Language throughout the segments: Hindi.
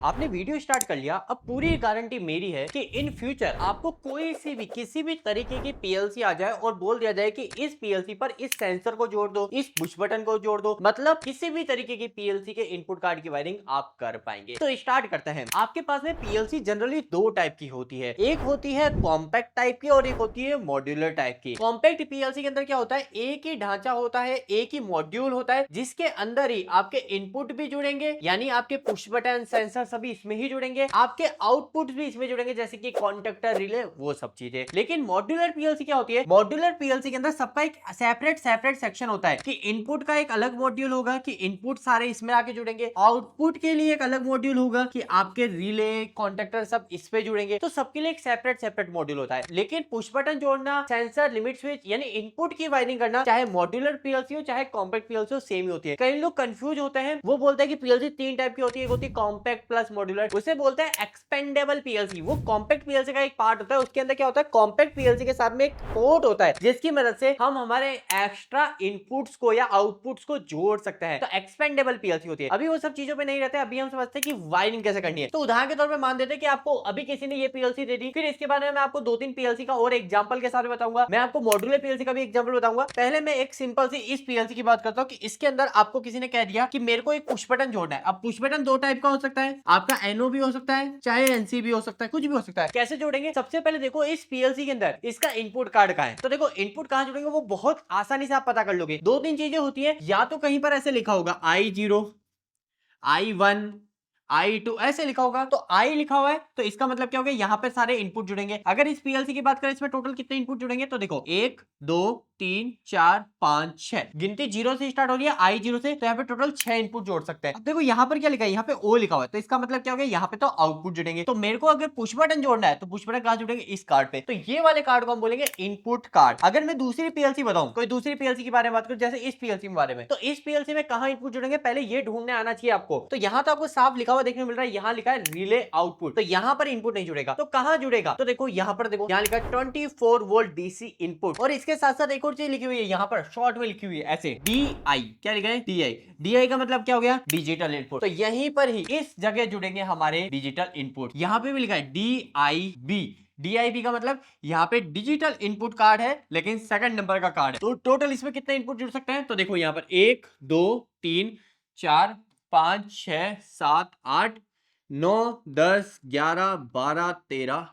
आपने वीडियो स्टार्ट कर लिया। अब पूरी गारंटी मेरी है कि इन फ्यूचर आपको कोई सी भी किसी भी तरीके की पीएलसी आ जाए और बोल दिया जाए कि इस पीएलसी पर इस सेंसर को जोड़ दो, इस पुश बटन को जोड़ दो, मतलब किसी भी तरीके की पीएलसी के इनपुट कार्ड की वायरिंग आप कर पाएंगे। तो स्टार्ट करते हैं। आपके पास में पीएलसी जनरली दो टाइप की होती है, एक होती है कॉम्पैक्ट टाइप की और एक होती है मॉड्यूलर टाइप की। कॉम्पैक्ट पीएलसी के अंदर क्या होता है, एक ही ढांचा होता है, एक ही मॉड्यूल होता है, जिसके अंदर ही आपके इनपुट भी जुड़ेंगे, यानी आपके पुश बटन सेंसर सभी इसमें ही जुड़ेंगे, आपके आउटपुट भी इसमें जुड़ेंगे, जैसे कि कॉन्टेक्टर, रिले, वो सब चीजें। लेकिन मॉड्यूलर पीएलसी क्या होती है, मॉड्यूलर पीएलसी के अंदर सबका एक सेपरेट सेक्शन होता है कि इनपुट का एक अलग मॉड्यूल होगा कि इनपुट सारे इसमें आके जुड़ेंगे, आउटपुट के लिए एक अलग मॉड्यूल होगा कि आपके रिले, कॉन्टेक्टर सब इस पे जुड़ेंगे। तो सबके लिए एक सेपरेट मॉड्यूल होता है। लेकिन पुश बटन जोड़ना, सेंसर, लिमिट स्विच यानी इनपुट की वायरिंग करना, चाहे मॉड्यूलर पीएलसी हो चाहे कॉम्पैक्ट पीएलसी हो, सेम ही होती है। कई लोग कंफ्यूज होते हैं, वो बोलते हैं कि पीएलसी तीन टाइप की होती है, एक होती है कॉम्पैक्ट प्लस मॉड्यूलर, उसे बोलते हैं एक्सपेंडेबल पीएलसी। वो कॉम्पैक्ट पीएलसी का एक पार्ट होता है। उसके अंदर क्या होता है, कॉम्पैक्ट पीएलसी के साथ में एक पोर्ट होता है जिसकी मदद से हम हमारे एक्स्ट्रा इनपुट्स को या आउटपुट्स को जोड़ सकते हैं। तो एक्सपेंडेबल पीएलसी होती है। अभी वो सब चीजों पे नहीं रहते, अभी हम समझते हैं कि वायरिंग कैसे करनी है। तो उदाहरण के तौर पे मान देते हैं कि आपको अभी किसी ने ये पीएलसी दे दी, फिर इसके बाद में मैं आपको दो तीन पीएलसी का और एग्जांपल के साथ बताऊंगा। मैं आपको मॉड्यूलर पीएलसी का भी एग्जांपल बताऊंगा। पहले मैं एक सिंपल सी इस पीएलसी की बात करता हूं कि इसके अंदर आपको किसी ने कह दिया कि मेरे को एक पुश बटन जोड़ना है। अब पुश बटन दो टाइप का हो सकता है, आपका एनओ भी हो सकता है, चाहे एनसी भी हो सकता है, कुछ भी हो सकता है। कैसे जोड़ेंगे, सबसे पहले देखो इस पीएलसी के अंदर इसका इनपुट कार्ड कहां है। तो देखो इनपुट कहां जोड़ेंगे वो बहुत आसानी से आप पता कर लोगे। दो तीन चीजें होती है, या तो कहीं पर ऐसे लिखा होगा I0, I1, I2 ऐसे लिखा होगा। तो आई लिखा हुआ है तो इसका मतलब क्या हो गया, यहाँ पे सारे इनपुट जुड़ेंगे। अगर इस पीएलसी की बात करें, इसमें टोटल कितने इनपुट जुड़ेंगे, तो देखो 1 2 3 4 5 6, गिनती जीरो से स्टार्ट हो रही है, I0 से, तो यहाँ पे टोटल 6 इनपुट जोड़ सकते हैं। अब देखो यहाँ पर क्या लिखा है, यहाँ पे O लिखा हुआ है, तो इसका मतलब क्या हो गया, यहाँ पे तो आउटपुट जुड़ेंगे। तो मेरे को अगर पुश बटन जोड़ना है तो पुश बटन कहां जुड़ेंगे, इस कार्ड पे। तो ये वाले कार्ड को हम बोलेंगे इनपुट कार्ड। अगर मैं दूसरी पीएलसी बताऊं, कोई दूसरी पीएलसी के बारे में बात करूं, जैसे इस पीएलसी के बारे में, तो इस पीएलसी में कहां इनपुट जुड़ेंगे, पहले ये ढूंढने आना चाहिए आपको। तो यहाँ तो आपको साफ लिखा हुआ देखने मिल रहा है, यहाँ लिखा है रिले आउटपुट, तो यहाँ पर इनपुट नहीं जुड़ेगा। तो कहां जुड़ेगा, तो देखो यहाँ पर, देखो यहाँ लिखा है 24 वोल्ट डीसी इनपुट, और इसके साथ साथ एक और चीज लिखी हुई है, यहाँ पर शॉर्ट में लिखी हुई है ऐसे DI, क्या लिखा है, DI का मतलब क्या हो गया, डिजिटल इनपुट। तो यहीं पर ही इस जगह जुड़ेंगे हमारे डिजिटल इनपुट। यहाँ पे भी लिखा है DIB का मतलब यहाँ पे डिजिटल इनपुट कार्ड है, लेकिन सेकंड नंबर का कार्ड है। तो टोटल इसमें कितने इनपुट जुड़ सकते हैं, तो देखो यहाँ पर 1 2 3 4 5 6 7 8 9 10 11 12 13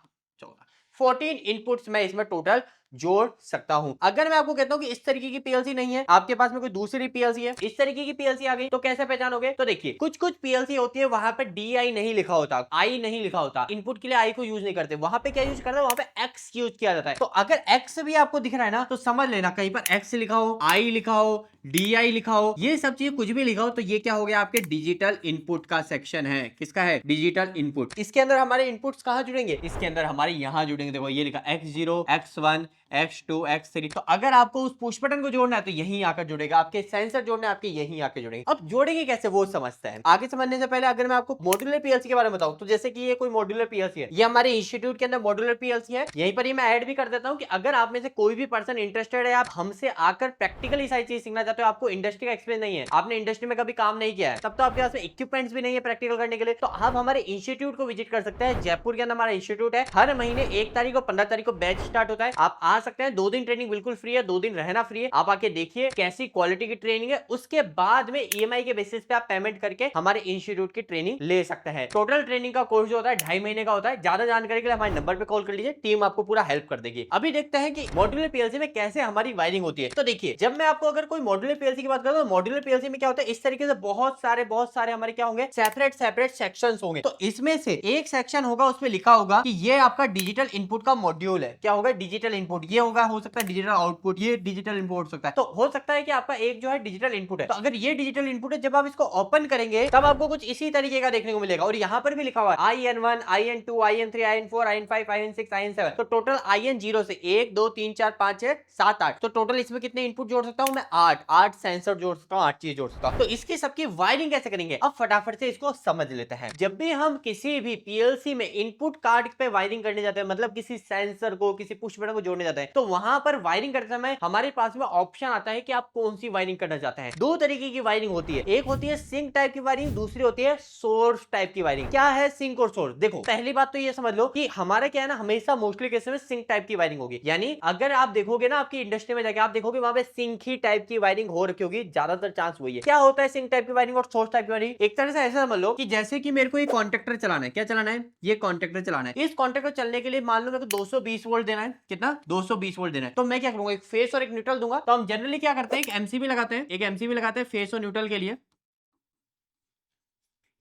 14, 14 इनपुट्स मैं इसमें टोटल जोड़ सकता हूं। अगर मैं आपको कहता हूं कि इस तरीके की पीएलसी नहीं है, आपके पास में कोई दूसरी पीएलसी है, इस तरीके की पीएलसी आ गई, तो कैसे पहचानोगे, तो देखिए कुछ कुछ पीएलसी होती है वहां पे DI नहीं लिखा होता, आई नहीं लिखा होता, इनपुट के लिए आई को यूज नहीं करते, वहां पे क्या यूज करते हैं, वहां पे एक्स यूज किया जाता है। तो अगर एक्स भी आपको दिख रहा है ना, तो समझ लेना कहीं पर एक्स लिखा हो, आई लिखा हो, DI लिखा हो, ये सब चीज कुछ भी लिखा हो, तो ये क्या हो गया, आपके डिजिटल इनपुट का सेक्शन है। किसका है, डिजिटल इनपुट। इसके अंदर हमारे इनपुट्स कहां जुड़ेंगे, इसके अंदर हमारे यहां जुड़ेंगे। देखो ये लिखा X0 X1 X2 X3। तो अगर आपको उस पुश बटन को जोड़ना है तो यहीं आकर जुड़ेगा, आपके सेंसर जोड़ने आपके यहीं आकर जुड़ेंगे। अब जोड़ेंगे कैसे वो समझते हैं। आगे समझने से पहले अगर मैं आपको मॉड्यूलर पीएलसी के बारे में बताऊं, तो जैसे कि ये कोई मॉड्यूलर पीएलसी है, ये हमारे इंस्टीट्यूट के अंदर मॉड्यूलर पीएलसी है। यहीं पर ही मैं ऐड भी कर देता हूं कि अगर आप में से कोई भी पर्सन इंटरेस्टेड है, आप हमसे आकर प्रैक्टिकली सारी चीज सीखना चाहते हो, आपको इंडस्ट्री का एक्सपीरियंस नहीं है, आपने इंडस्ट्री में कभी काम नहीं किया है, तब तो आपके पास इक्विपमेंट्स भी नहीं है प्रैक्टिकल करने के लिए, तो आप हमारे इंस्टीट्यूट को विजिट कर सकते हैं। जयपुर के अंदर हमारा इंस्टीट्यूट है। हर महीने 1 तारीख और 15 तारीख को बैच स्टार्ट होता है। आप आ सकते हैं, 2 दिन ट्रेनिंग बिल्कुल फ्री है, 2 दिन रहना फ्री है। आप आके देखिए कैसी क्वालिटी की ट्रेनिंग है, उसके बाद में EMI के बेसिस पे आप पेमेंट करके हमारे इंस्टीट्यूट की ट्रेनिंग ले सकते हैं। टोटल ट्रेनिंग का कोर्स जो होता है 2.5 महीने का होता है। ज्यादा जानकारी के लिए हमारे नंबर पे कॉल कर लीजिए, टीम आपको पूरा हेल्प कर देगी। अभी देखते हैं कि मॉड्यूलर पीएलसी में कैसे हमारी वायरिंग होती है। तो देखिए, जब मैं आपको अगर कोई मॉड्यूलर पीएलसी की बात करूं, तो मॉड्यूलर पीएलसी में क्या होता है, इस तरीके से बहुत सारे हमारे क्या होंगे, सेपरेट सेक्शंस होंगे। तो इसमें से एक सेक्शन होगा, उसमें लिखा होगा कि ये आपका डिजिटल इनपुट का मॉड्यूल है। क्या होगा, डिजिटल इनपुट। ये होगा, हो सकता है डिजिटल आउटपुट, ये डिजिटल इनपुट हो सकता है। तो हो सकता है कि आपका एक जो है डिजिटल इनपुट है। तो अगर ये डिजिटल इनपुट है, जब आप इसको ओपन करेंगे तब आपको कुछ इसी तरीके का देखने को मिलेगा। और यहाँ पर भी लिखा हुआ है IN1 IN2 IN3 IN4 IN5 IN6 IN7। तो टोटल IN0 से 1 2 3 4 5 6 7 8। तो टोटल इसमें कितने इनपुट जोड़ सकता हूं मैं, 8 सेंसर जोड़ सकता हूं, 8 चीज जोड़ सकता हूं। तो इसकी सबकी वायरिंग कैसे करेंगे, अब फटाफट से इसको समझ लेते हैं। जब भी हम किसी भी पीएलसी में इनपुट कार्ड पे वायरिंग करने जाते हैं, मतलब किसी सेंसर को, किसी पुश बटन को जोड़ने जाते जाता है। तो वहां पर वायरिंग करते समय हमारे पास में ऑप्शन आता है कि आप कौन सी वायरिंग करना चाहते हैं। दो तरीके की वायरिंग होती है, एक होती है सिंक टाइप की वायरिंग, दूसरी होती है सोर्स टाइप की वायरिंग। क्या है सिंक और सोर्स? देखो पहली बात तो ये समझ लो कि हमारा क्या है ना, हमेशा मोस्टली केस में सिंक टाइप की वायरिंग होगी। यानी अगर आप देखोगे ना आपकी इंडस्ट्री में जाके, आप देखोगे वहां पे सिंक ही टाइप की वायरिंग हो रखी होगी, ज्यादातर चांस वही है। क्या होता है सिंक टाइप की वायरिंग और सोर्स टाइप की वायरिंग? एक तरह से ऐसा समझ लो कि जैसे कि मेरे को ये कॉन्ट्रैक्टर चलाना है। क्या चलाना है? ये कॉन्ट्रैक्टर चलाना है। इस कॉन्ट्रैक्टर चलने के लिए मान लो मेरे को 220 वोल्ट देना है। कितना? 220 वोल्ट देना है। तो मैं क्या करूंगा, एक फेस और एक न्यूट्रल दूंगा। तो हम जनरली क्या करते हैं, एक एमसीबी लगाते हैं, एक एमसीबी लगाते हैं फेस और न्यूट्रल के लिए।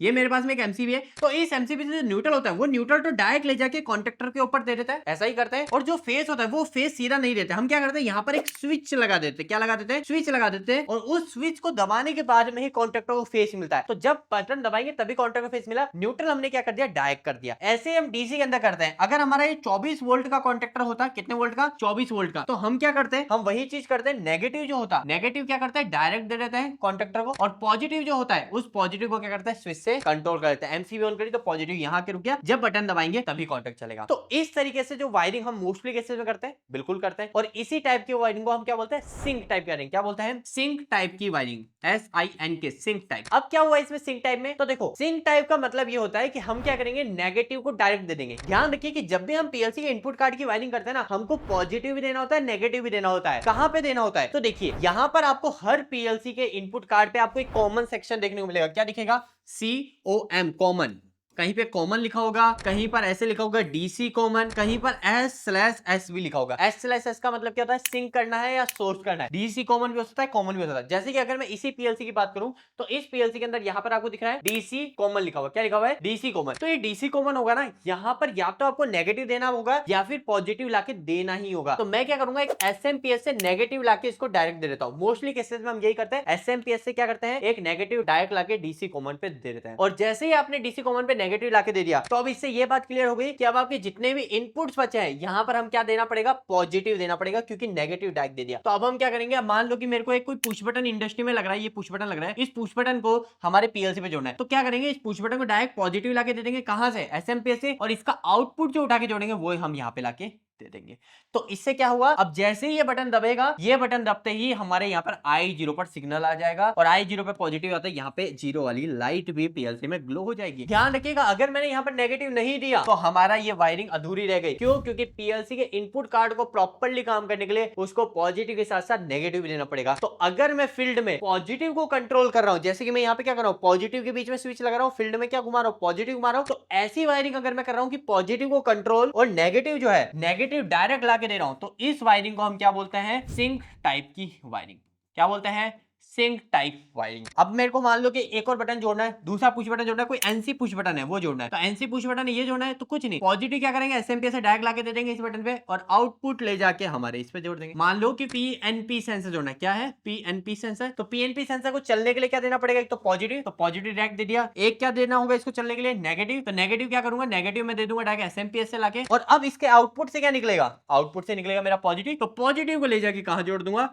ये मेरे पास में एक एमसीबी है। तो इस एमसीबी से जो न्यूट्रल होता है, वो न्यूट्रल तो डायरेक्ट ले जाके कॉन्ट्रैक्टर के ऊपर दे देता है, ऐसा ही करते हैं। और जो फेस होता है वो फेस सीधा नहीं देते, हम क्या करते हैं, यहाँ पर एक स्विच लगा देते हैं। क्या लगा देते हैं? स्विच लगा देते हैं। और उस स्विच को दबाने के बाद में ही कॉन्ट्रैक्टर को फेस मिलता है। तो जब बटन दबाएंगे तभी कॉन्ट्रैक्टर को फेस मिला। न्यूट्रल हमने क्या कर दिया, डायरेक्ट कर दिया। ऐसे हम डीसी के अंदर करते हैं। अगर हमारा ये 24 वोल्ट का कॉन्ट्रैक्टर होता, कितने वोल्ट का? 24 वोल्ट का। तो हम क्या करते हैं, हम वही चीज करते हैं। नेगेटिव जो होता, नेगेटिव क्या करते हैं, डायरेक्ट दे देते हैं कॉन्ट्रैक्टर को। और पॉजिटिव जो होता है, उस पॉजिटिव को क्या करते हैं, स्विच से कंट्रोल कर देते हैं। एमसीबी ऑन करी तो पॉजिटिव यहां के रुक गया, जब बटन दबाएंगे तभी कॉन्टैक्ट चलेगा। तो इस तरीके से जो वायरिंग हम मोस्टली केसेस में करते हैं, बिल्कुल करते हैं। और इसी टाइप की वायरिंग को हम क्या बोलते हैं, सिंक टाइप की वायरिंग। क्या बोलते हैं? सिंक टाइप की वायरिंग, SINK, सिंक टाइप। अब क्या हुआ इसमें सिंक टाइप में? तो देखो सिंक टाइप का मतलब ये होता है कि हम क्या करेंगे, नेगेटिव को डायरेक्ट दे देंगे। ध्यान रखिए कि जब भी हम पीएलसी के इनपुट कार्ड की वायरिंग करते हैं ना, हमको पॉजिटिव भी देना होता है, नेगेटिव भी देना होता है। कहां पे देना होता है? तो देखिए यहां पर आपको हर पीएलसी के इनपुट कार्ड पे आपको एक कॉमन सेक्शन देखने को मिलेगा। क्या दिखेगा? COM, common. कहीं पे कॉमन लिखा होगा, कहीं पर ऐसे लिखा होगा DC कॉमन, कहीं पर S/S भी लिखा होगा। S/S का मतलब क्या होता है, सिंक करना है या सोर्स करना है। DC कॉमन भी हो सकता है, कॉमन भी हो सकता है। जैसे कि अगर मैं इसी पीएलसी की बात करूं तो इस पीएलसी के अंदर यहां पर आपको दिख रहा है DC कॉमन लिखा हुआ। क्या लिखा हुआ है? DC common. तो ये DC कॉमन होगा ना, यहां पर या तो आपको नेगेटिव देना होगा या फिर पॉजिटिव लाके देना ही होगा। तो मैं क्या करूंगा, एक SMPS से नेगेटिव लाके इसको डायरेक्ट दे देता हूं। मोस्टली केसेस में हम यही करते हैं, SMPS से क्या करते हैं, एक नेगेटिव डायरेक्ट लाके DC कॉमन पे दे देते हैं। और जैसे ही आपने DC कॉमन पे नेगेटिव लाके दे दिया, तो अब इससे ये बात क्लियर हो गई कि अब आपके जितने भी इनपुट्स बचे हैं, यहां पर हम क्या देना पड़ेगा, पॉजिटिव देना पड़ेगा, क्योंकि नेगेटिव डायरेक्ट दे दिया। तो अब हम क्या करेंगे, अब मान लो कि मेरे को एक कोई पुश बटन इंडस्ट्री में लग रहा है, ये पुश बटन लग रहा है, इस पुश बटन को हमारे पीएलसी पे जोड़ना है। तो क्या करेंगे, इस पुश बटन को डायरेक्ट पॉजिटिव लाके दे देंगे। कहां से? SMPS से। और इसका आउटपुट जो उठा के जोड़ेंगे वो हम यहां पे लाके दे देंगे। तो इससे क्या हुआ, अब जैसे ही ये बटन दबेगा, ये बटन दबते ही हमारे यहाँ पर I0 पर सिग्नल आ जाएगा। और I0 पे पॉजिटिव आता है, यहाँ पे 0 वाली लाइट भी पीएलसी में ग्लो हो जाएगी। ध्यान रखिएगा, अगर मैंने यहाँ पर नेगेटिव नहीं दिया तो हमारा ये वायरिंग अधूरी रह गई। क्यों? क्योंकि पीएलसी के इनपुट कार्ड को प्रॉपर्ली काम करने के लिए उसको पॉजिटिव के साथ साथ नेगेटिव भी देना पड़ेगा। तो अगर मैं फील्ड में पॉजिटिव को कंट्रोल कर रहा हूं, जैसे कि मैं यहाँ पे क्या कर रहा हूँ, पॉजिटिव के बीच में स्विच लगा रहा हूँ, फील्ड में क्या घुमा रहा हूँ, पॉजिटिव घुमा रहा हूँ। तो ऐसी वायरिंग अगर मैं कर रहा हूँ कि पॉजिटिव को कंट्रोल और नेगेटिव जो है, नेगेटिव डायरेक्ट लाके दे रहा हूं, तो इस वायरिंग को हम क्या बोलते हैं, सिंक टाइप की वायरिंग। क्या बोलते हैं? Sink type wiring. अब मेरे को मान लो कि एक और बटन जोड़ना है, दूसरा पुश बटन जोड़ना है, कोई एनसी पुश बटन है वो जोड़ना है। तो एनसी पुश बटन ये जोड़ना है, तो कुछ नहीं, पॉजिटिव क्या करेंगे, एसएमपी से डायरेक्ट लाके दे देंगे इस बटन पे, और आउटपुट ले जाके हमारे इस पे जोड़ देंगे। मान लो कि पीएनपी सेंसर जोड़ना है। क्या है? PNP sensor. तो पीएनपी सेंसर को चलने के लिए क्या देना पड़ेगा, एक तो पॉजिटिव, तो पॉजिटिव डायरेक्ट दे दिया। एक क्या देना होगा इसको चलने के लिए, नेगेटिव। तो नेगेटिव क्या करूंगा, नेगेटिव में दे दूंगा डायरेक्ट एसएमपीएस से लाके। और अब इसके आउटपुट से क्या निकलेगा, आउटपुट से निकलेगा मेरा पॉजिटिव। तो पॉजिटिव को ले जाके कहां जोड़ दूंगा,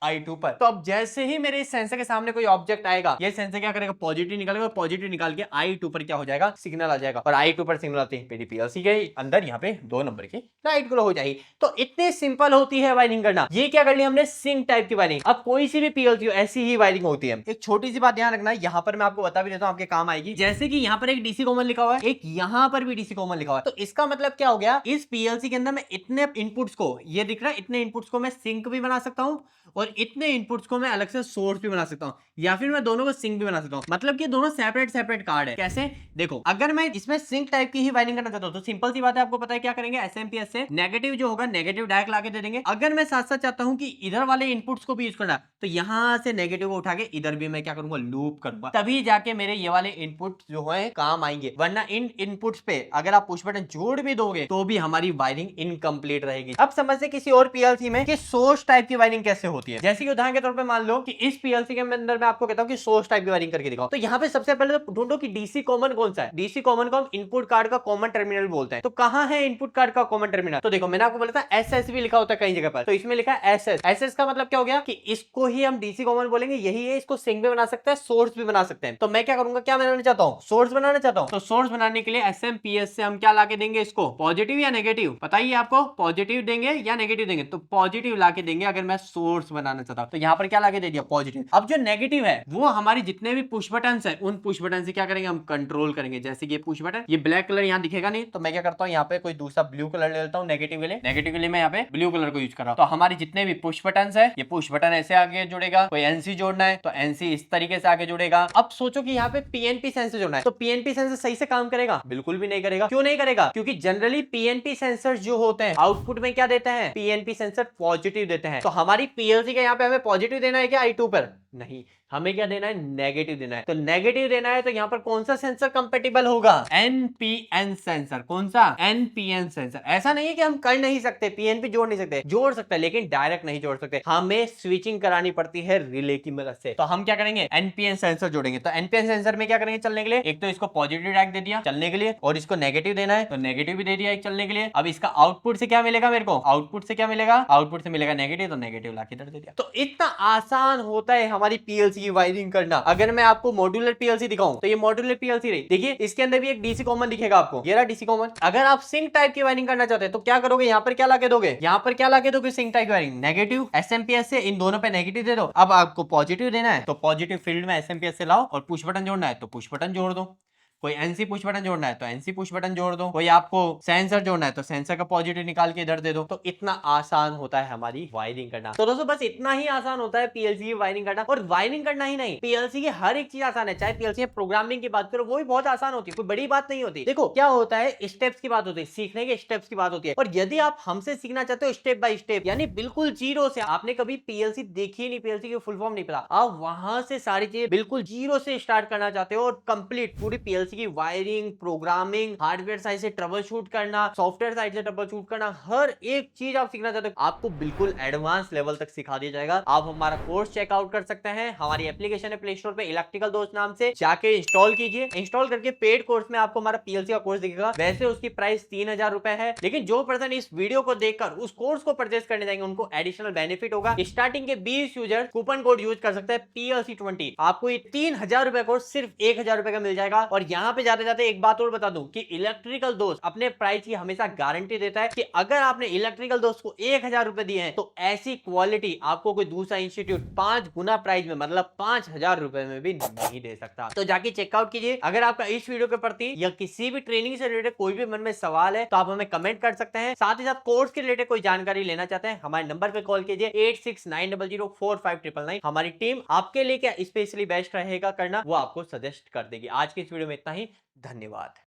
I2 पर। तो अब जैसे ही मेरे इस सेंसर के सामने कोई ऑब्जेक्ट आएगा, ये सेंसर क्या करेगा, पॉजिटिव निकालेगा, और पॉजिटिव निकाल के I2 पर क्या हो जाएगा, सिग्नल आ जाएगा। और I2 पर सिग्नल आते ही मेरी पीएलसी के अंदर यहाँ पे 2 नंबर की लाइट ग्लो हो जाएगी। तो इतनी सिंपल होती है वायरिंग करना। ये क्या कर लिया हमने, सिंक टाइप की वायरिंग। अब कोई सी भी पीएलसी हो, ऐसी ही वायरिंग होती है। एक छोटी सी बात ध्यान रखना, यहाँ पर मैं आपको बता भी देता हूँ, आपके काम आएगी। जैसे कि यहाँ पर एक डीसी कॉमन लिखा हुआ है, एक यहाँ पर भी डीसी कॉमन लिखा हुआ है। तो इसका मतलब क्या हो गया, इस पीएलसी के अंदर मैं इतने इनपुट्स को, ये दिख रहा है, इतने इनपुट्स को मैं सिंक भी बना सकता हूँ, और इतने इनपुट्स को मैं अलग से सोर्स भी बना सकता हूं, या फिर मैं दोनों को सिंक भी बना सकता हूं। मतलब कि दोनों सेपरेट सेपरेट कार्ड है। कैसे? देखो, अगर मैं इसमें सिंक टाइप की ही वायरिंग करना चाहता हूं तो सिंपल सी बात है, आपको पता है क्या करेंगे, एसएमपीएस से नेगेटिव जो होगा, नेगेटिव डायरेक्ट लाके दे देंगे। अगर मैं साथ साथ चाहता हूं कि इधर वाले इनपुट्स को भी यूज करना, तो यहां से नेगेटिव को उठा के इधर भी मैं क्या करूंगा, लूप करूंगा, तभी जाके मेरे ये वाले इनपुट जो है काम आएंगे। वरना इन इनपुट्स पे अगर आप पुश बटन जोड़ भी दोगे तो भी हमारी वायरिंग इनकम्प्लीट रहेगी। अब समझते किसी और पीएलसी में कि सोर्स टाइप की वायरिंग कैसे होती है। होती है। जैसे कि उदाहरण के तौर पे मान लो कि इस पीएलसी के अंदर मैं आपको कहता हूं कि सोर्स टाइप की वायरिंग करके दिखाओ, तो यहाँ पे सबसे पहले तो ढूंढो कि डीसी कॉमन कौन सा है। डीसी कॉमन को हम इनपुट कार्ड का कॉमन टर्मिनल बोलते हैं। तो कहां है इनपुट कार्ड का कॉमन टर्मिनल? तो देखो मैंने आपको बोला था एसएस भी लिखा होता है कई जगह पर, तो इसमें लिखा है एसएस। एसएस का मतलब क्या हो गया कि इसको ही हम डीसी कॉमन बोलेंगे, यही है। इसको सिंक भी बना सकते हैं, सोर्स भी बना सकते हैं। तो मैं क्या करूंगा, क्या बनाना चाहता हूं, सोर्स बनाना चाहता हूं। तो सोर्स बनाने के लिए एसएमपीएस से हम क्या लाके देंगे, इसको पॉजिटिव या नेगेटिव बताइए आपको, पॉजिटिव देंगे या नेगेटिव देंगे? तो पॉजिटिव लाके देंगे अगर मैं सोर्स बनाना चाहता हूं। तो यहां पर क्या लाके दे दिया, पॉजिटिव। अब जो नेगेटिव है वो हमारी जितने भी पुश बटन है उन पुश बटन से क्या करेंगे, हम कंट्रोल करेंगे। जैसे कि ये पुश बटन, ये ब्लैक कलर यहाँ दिखेगा नहीं, तो मैं क्या करता हूँ यहाँ पे कोई दूसरा ब्लू कलर ले लेता हूँ नेगेटिव के लिए। नेगेटिव के लिए मैं यहाँ पे ब्लू कलर को यूज कर रहा हूँ। तो हमारी जितने भी पुश बटन है, ये पुश बटन ऐसे आगे जुड़ेगा। कोई एनसी जोड़ना है तो एनसी इस तरीके से आगे जुड़ेगा। अब सोचो कि यहाँ पे पीएनपी सेंसर जोड़ना है, तो पीएनपी सेंसर सही से काम करेगा? बिल्कुल भी नहीं करेगा। क्यों नहीं करेगा? क्योंकि जनरली पीएनपी सेंसर जो होते हैं आउटपुट में क्या देते हैं, पीएनपी सेंसर पॉजिटिव देते हैं। तो हमारी पीएलसी का यहाँ पे हमें पॉजिटिव देना है क्या I2 पर? नहीं, हमें क्या देना है, नेगेटिव देना है। तो नेगेटिव देना है तो यहाँ पर कौन सा सेंसर कंपेटिबल होगा, एनपीएन सेंसर। कौन सा, एनपीएन सेंसर। ऐसा नहीं है कि हम कर नहीं सकते, पीएनपी जोड़ नहीं सकते, जोड़ सकते हैं लेकिन डायरेक्ट नहीं जोड़ सकते, हमें स्विचिंग करानी पड़ती है रिले की मदद से। तो हम क्या करेंगे, एनपीएन सेंसर जोड़ेंगे। तो एनपीएन सेंसर में क्या करेंगे चलने के लिए, एक तो इसको पॉजिटिव रैक दे दिया चलने के लिए, और इसको नेगेटिव देना है तो नेगेटिव भी दे दिया एक चलने के लिए। अब इसका आउटपुट से क्या मिलेगा मेरे को, आउटपुट से क्या मिलेगा, आउटपुट से मिलेगा नेगेटिव, तो नेगेटिव लाके इधर दे दिया। तो इतना आसान होता है हमारी पीएलसी की वायरिंग करना। अगर मैं आपको मॉड्यूलर पीएलसी दिखाऊं तो ये मॉड्यूलर पीएलसी रही, देखिए इसके अंदर भी एक डीसी कॉमन दिखेगा आपको, ये रहा डीसी कॉमन। अगर आप सिंक टाइप की वायरिंग करना चाहते हैं तो क्या करोगे, यहाँ पर क्या लाके दोगे, यहाँ पर क्या लाके दोगे, सिंक टाइप की वायरिंग नेगेटिव, एसएमपीएस से इन दोनों पे नेगेटिव दे दो। अब आपको पॉजिटिव देना है तो पॉजिटिव फील्ड में एसएमपीएस से लाओ, और पुश बटन जोड़ना है तो पुश बटन जोड़ दो। कोई एनसी पुश बटन जोड़ना है तो एनसी पुश बटन जोड़ दो। कोई आपको सेंसर जोड़ना है तो सेंसर का पॉजिटिव निकाल के इधर दे दो। तो इतना आसान होता है हमारी वायरिंग करना। तो दोस्तों बस इतना ही आसान होता है पीएलसी की वायरिंग करना। और वायरिंग करना ही नहीं, पीएलसी की हर एक चीज आसान है। चाहे पीएलसी में प्रोग्रामिंग की बात करो वो भी बहुत आसान होती है, कोई बड़ी बात नहीं होती। देखो क्या होता है, स्टेप्स की बात होती है, सीखने के स्टेप्स की बात होती है। और यदि आप हमसे सीखना चाहते हो स्टेप बाय स्टेप, यानी बिल्कुल जीरो से, आपने कभी पीएलसी देखी नहीं, पीएलसी की फुल फॉर्म नहीं पता, आप वहां से सारी चीजें बिल्कुल जीरो से स्टार्ट करना चाहते हो और कंप्लीट पूरी पीएलसी की वायरिंग, प्रोग्रामिंग, हार्डवेयर साइड से ट्रबल शूट करना, सॉफ्टवेयर साइड से ट्रबल शूट करना, हर एक चीज आप सीखना चाहते हो, आपको बिल्कुल एडवांस लेवल तक सिखा दिया जाएगा। आप हमारा कोर्स चेकआउट कर सकते हैं। हमारी एप्लीकेशन है प्ले स्टोर पे, इलेक्ट्रिकल दोस्त नाम से, जाके इंस्टॉल कीजिए। इंस्टॉल करके पेड कोर्स में आपको हमारा पीएलसी का कोर्स दिखेगा। वैसे उसकी प्राइस 3000 रुपए है, लेकिन जो पर्सन इस वीडियो को देखकर उस कोर्स को परचेस करने जाएंगे उनको एडिशनल बेनिफिट होगा। स्टार्टिंग के 20 यूजर कूपन कोड यूज कर सकते हैं PLC20। आपको ये 3000 रुपए कोर्स सिर्फ 1000 रुपए का मिल जाएगा। और यहाँ पे जाते जाते एक बात और बता दूं कि इलेक्ट्रिकल दोस्त अपने प्राइस की हमेशा गारंटी देता है कि अगर आपने इलेक्ट्रिकल दोस्त को 1000 रुपए दिए हैं तो ऐसी क्वालिटी आपको कोई दूसरा इंस्टीट्यूट 5 गुना प्राइस में, मतलब 5000 रुपए में भी नहीं दे सकता। तो जाके चेकआउट कीजिए। अगर आपका इस वीडियो के प्रति या किसी भी ट्रेनिंग से रिलेटेड कोई भी मन में सवाल है तो आप हमें कमेंट कर सकते हैं। साथ ही साथ कोर्स के रिलेटेड कोई जानकारी लेना चाहते हैं, हमारे नंबर पे कॉल कीजिए 8690045999। हमारी टीम आपके लिए क्या स्पेशली बेस्ट रहेगा करना वो आपको सजेस्ट कर देगी। आज की इस वीडियो में इतना ही, धन्यवाद।